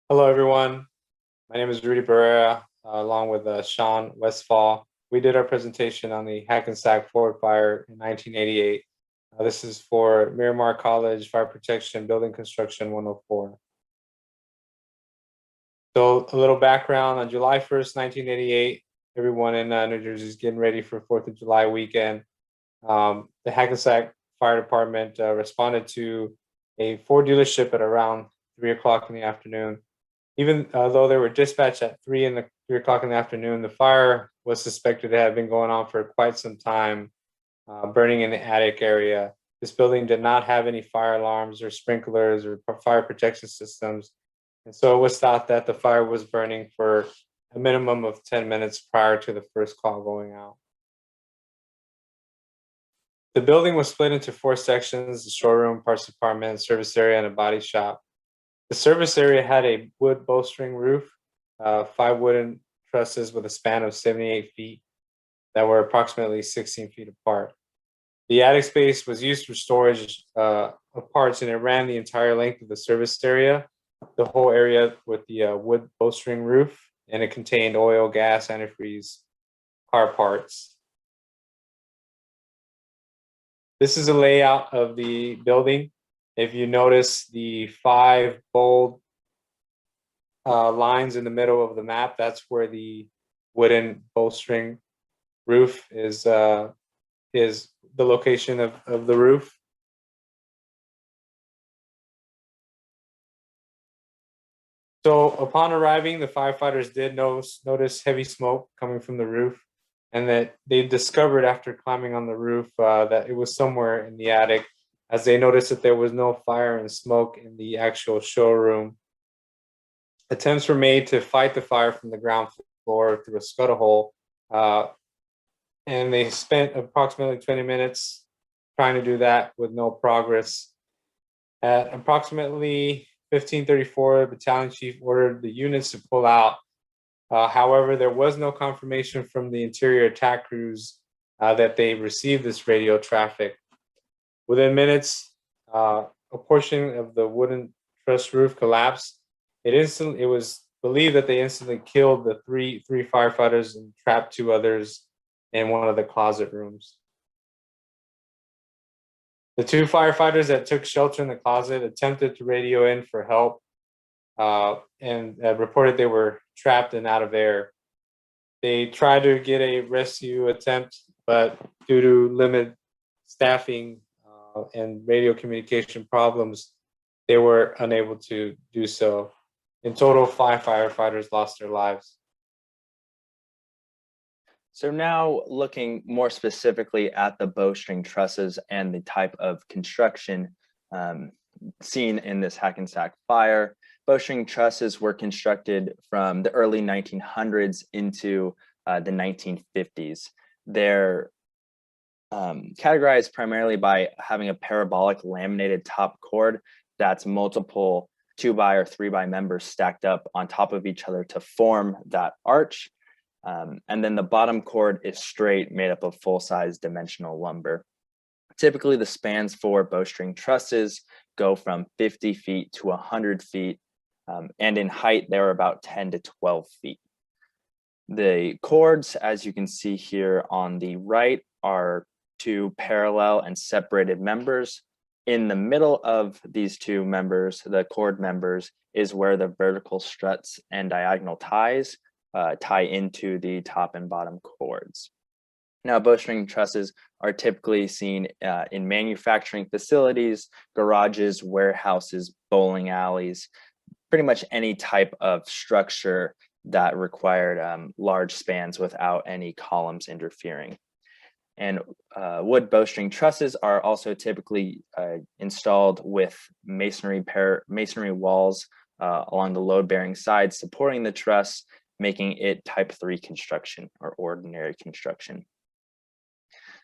Hello, everyone. My name is Rudy Barrera, along with Sean Westfall. We did our presentation on the Hackensack Forward Fire in 1988. This is for Miramar College Fire Protection Building Construction 104. So a little background: on July 1st, 1988, everyone in New Jersey is getting ready for 4th of July weekend. The Hackensack Fire Department responded to a Ford dealership at around 3 o'clock in the afternoon. Even though they were dispatched at 3 o'clock in the afternoon, the fire was suspected to have been going on for quite some time, burning in the attic area. This building did not have any fire alarms or sprinklers or fire protection systems. And so it was thought that the fire was burning for a minimum of 10 minutes prior to the first call going out. The building was split into 4 sections: the showroom, parts department, service area, and a body shop. The service area had a wood bowstring roof, 5 wooden trusses with a span of 78 feet that were approximately 16 feet apart. The attic space was used for storage of parts, and it ran the entire length of the service area, the whole area with the wood bowstring roof, and it contained oil, gas, antifreeze, car parts. This is a layout of the building. If you notice the 5 bold lines in the middle of the map, that's where the wooden bowstring roof is the location of the roof. So upon arriving, the firefighters did notice heavy smoke coming from the roof, and that they discovered after climbing on the roof that it was somewhere in the attic, as they noticed that there was no fire and smoke in the actual showroom. Attempts were made to fight the fire from the ground floor through a scuttle hole, and they spent approximately 20 minutes trying to do that with no progress. At approximately 15:34, the battalion chief ordered the units to pull out. However, there was no confirmation from the interior attack crews that they received this radio traffic. Within minutes, a portion of the wooden truss roof collapsed. It was believed that they instantly killed the three firefighters and trapped 2 others in one of the closet rooms. The 2 firefighters that took shelter in the closet attempted to radio in for help and reported they were trapped and out of air. They tried to get a rescue attempt, but due to limited staffing and radio communication problems, they were unable to do so. In total, 5 firefighters lost their lives. So now looking more specifically at the bowstring trusses and the type of construction seen in this Hackensack fire. Bowstring trusses were constructed from the early 1900s into the 1950s. They're categorized primarily by having a parabolic laminated top cord that's multiple 2x or 3x members stacked up on top of each other to form that arch. And then the bottom cord is straight, made up of full-size dimensional lumber. Typically, the spans for bowstring trusses go from 50 feet to 100 feet, and in height, they're about 10 to 12 feet. The cords, as you can see here on the right, are 2 parallel and separated members. In the middle of these 2 members, the cord members, is where the vertical struts and diagonal ties tie into the top and bottom cords. Now, bowstring trusses are typically seen in manufacturing facilities, garages, warehouses, bowling alleys, pretty much any type of structure that required large spans without any columns interfering. And wood bowstring trusses are also typically installed with masonry walls along the load-bearing sides supporting the truss, making it type 3 construction or ordinary construction.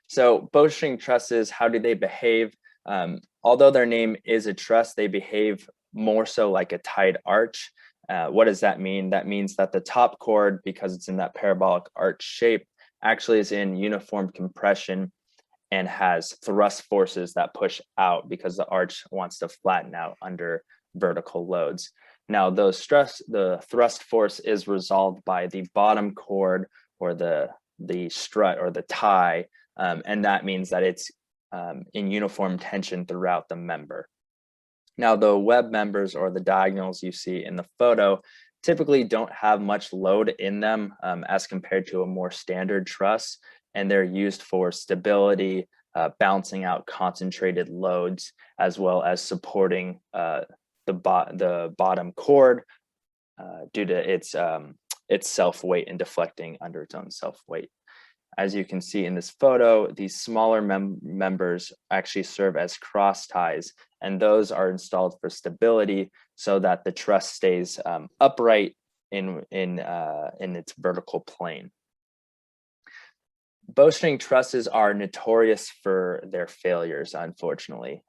So bowstring trusses, how do they behave? Although their name is a truss, they behave more so like a tied arch. What does that mean? That means that the top cord, because it's in that parabolic arch shape, actually is in uniform compression and has thrust forces that push out because the arch wants to flatten out under vertical loads. Now, the thrust force is resolved by the bottom cord or the strut or the tie, and that means that it's in uniform tension throughout the member. Now, the web members or the diagonals you see in the photo typically don't have much load in them as compared to a more standard truss, and they're used for stability, balancing out concentrated loads, as well as supporting the bottom cord due to its self-weight and deflecting under its own self-weight. As you can see in this photo, these smaller members actually serve as cross ties, and those are installed for stability so that the truss stays upright in its vertical plane. Bowstring trusses are notorious for their failures, unfortunately.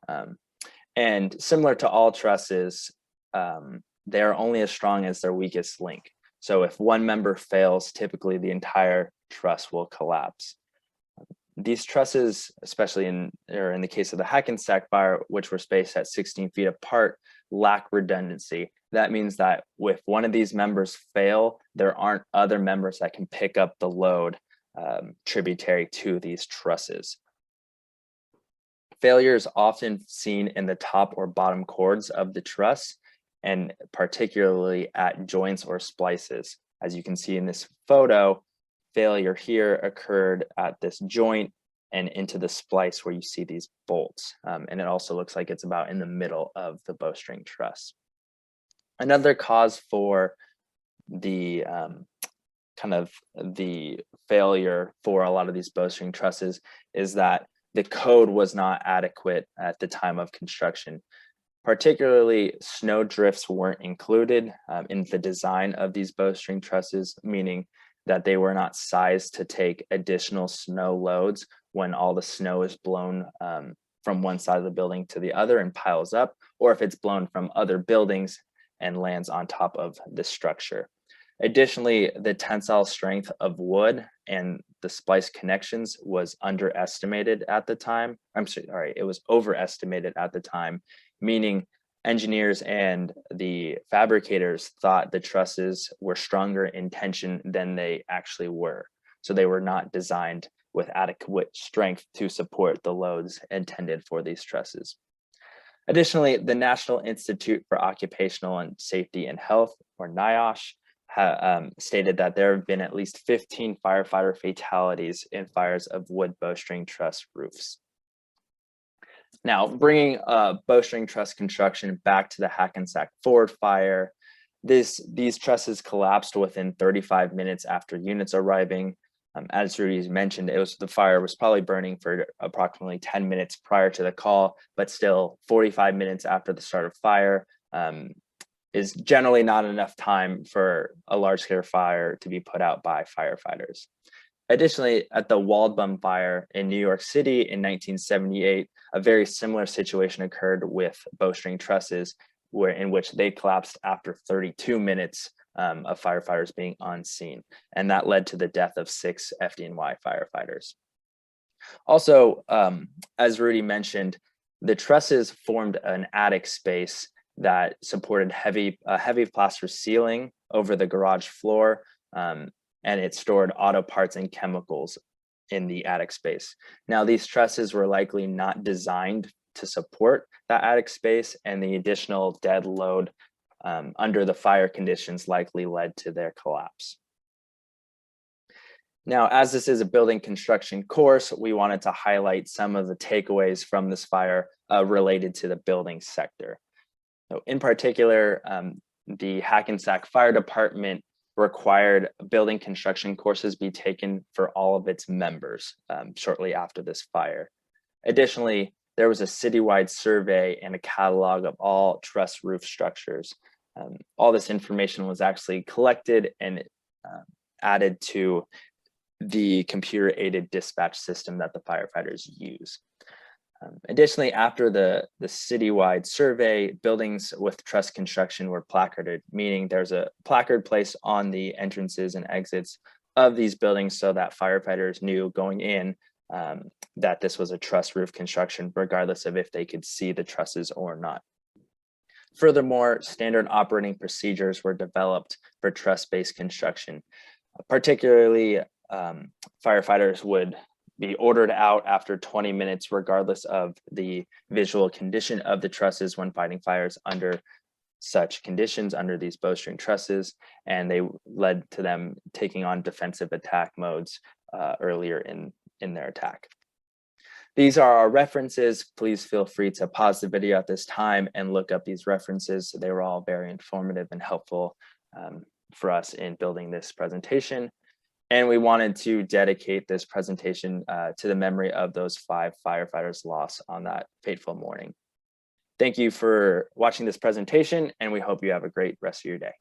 And similar to all trusses, they are only as strong as their weakest link. So if one member fails, typically the entire truss will collapse. These trusses, especially in the case of the Hackensack fire, which were spaced at 16 feet apart, lack redundancy. That means that if one of these members fail, there aren't other members that can pick up the load tributary to these trusses. Failure is often seen in the top or bottom cords of the truss, and particularly at joints or splices. As you can see in this photo, failure here occurred at this joint and into the splice where you see these bolts. And it also looks like it's about in the middle of the bowstring truss. Another cause for the the failure for a lot of these bowstring trusses is that the code was not adequate at the time of construction. Particularly, snow drifts weren't included in the design of these bowstring trusses, meaning that they were not sized to take additional snow loads when all the snow is blown from one side of the building to the other and piles up, or if it's blown from other buildings and lands on top of the structure. Additionally, the tensile strength of wood and the splice connections was underestimated at the time. It was overestimated at the time, meaning engineers and the fabricators thought the trusses were stronger in tension than they actually were. So they were not designed with adequate strength to support the loads intended for these trusses. Additionally, the National Institute for Occupational and Safety and Health, or NIOSH, stated that there have been at least 15 firefighter fatalities in fires of wood bowstring truss roofs. Now, bringing bowstring truss construction back to the Hackensack Ford fire, these trusses collapsed within 35 minutes after units arriving. As Rudy mentioned, the fire was probably burning for approximately 10 minutes prior to the call, but still 45 minutes after the start of fire is generally not enough time for a large-scale fire to be put out by firefighters. Additionally, at the Waldbaum fire in New York City in 1978, a very similar situation occurred with bowstring trusses, in which they collapsed after 32 minutes of firefighters being on scene, and that led to the death of 6 FDNY firefighters. Also, as Rudy mentioned, the trusses formed an attic space that supported a heavy plaster ceiling over the garage floor, and it stored auto parts and chemicals in the attic space. Now, these trusses were likely not designed to support that attic space, and the additional dead load under the fire conditions likely led to their collapse. Now, as this is a building construction course, we wanted to highlight some of the takeaways from this fire related to the building sector. So in particular, the Hackensack Fire Department required building construction courses be taken for all of its members shortly after this fire. Additionally, there was a citywide survey and a catalog of all truss roof structures. All this information was actually collected and added to the computer-aided dispatch system that the firefighters use. Additionally, after the citywide survey, buildings with truss construction were placarded, meaning there's a placard placed on the entrances and exits of these buildings so that firefighters knew going in that this was a truss roof construction, regardless of if they could see the trusses or not. Furthermore, standard operating procedures were developed for truss-based construction. Particularly, firefighters would be ordered out after 20 minutes, regardless of the visual condition of the trusses when fighting fires under such conditions, under these bowstring trusses, and they led to them taking on defensive attack modes earlier in their attack. These are our references. Please feel free to pause the video at this time and look up these references. They were all very informative and helpful for us in building this presentation. And we wanted to dedicate this presentation to the memory of those 5 firefighters lost on that fateful morning. Thank you for watching this presentation, and we hope you have a great rest of your day.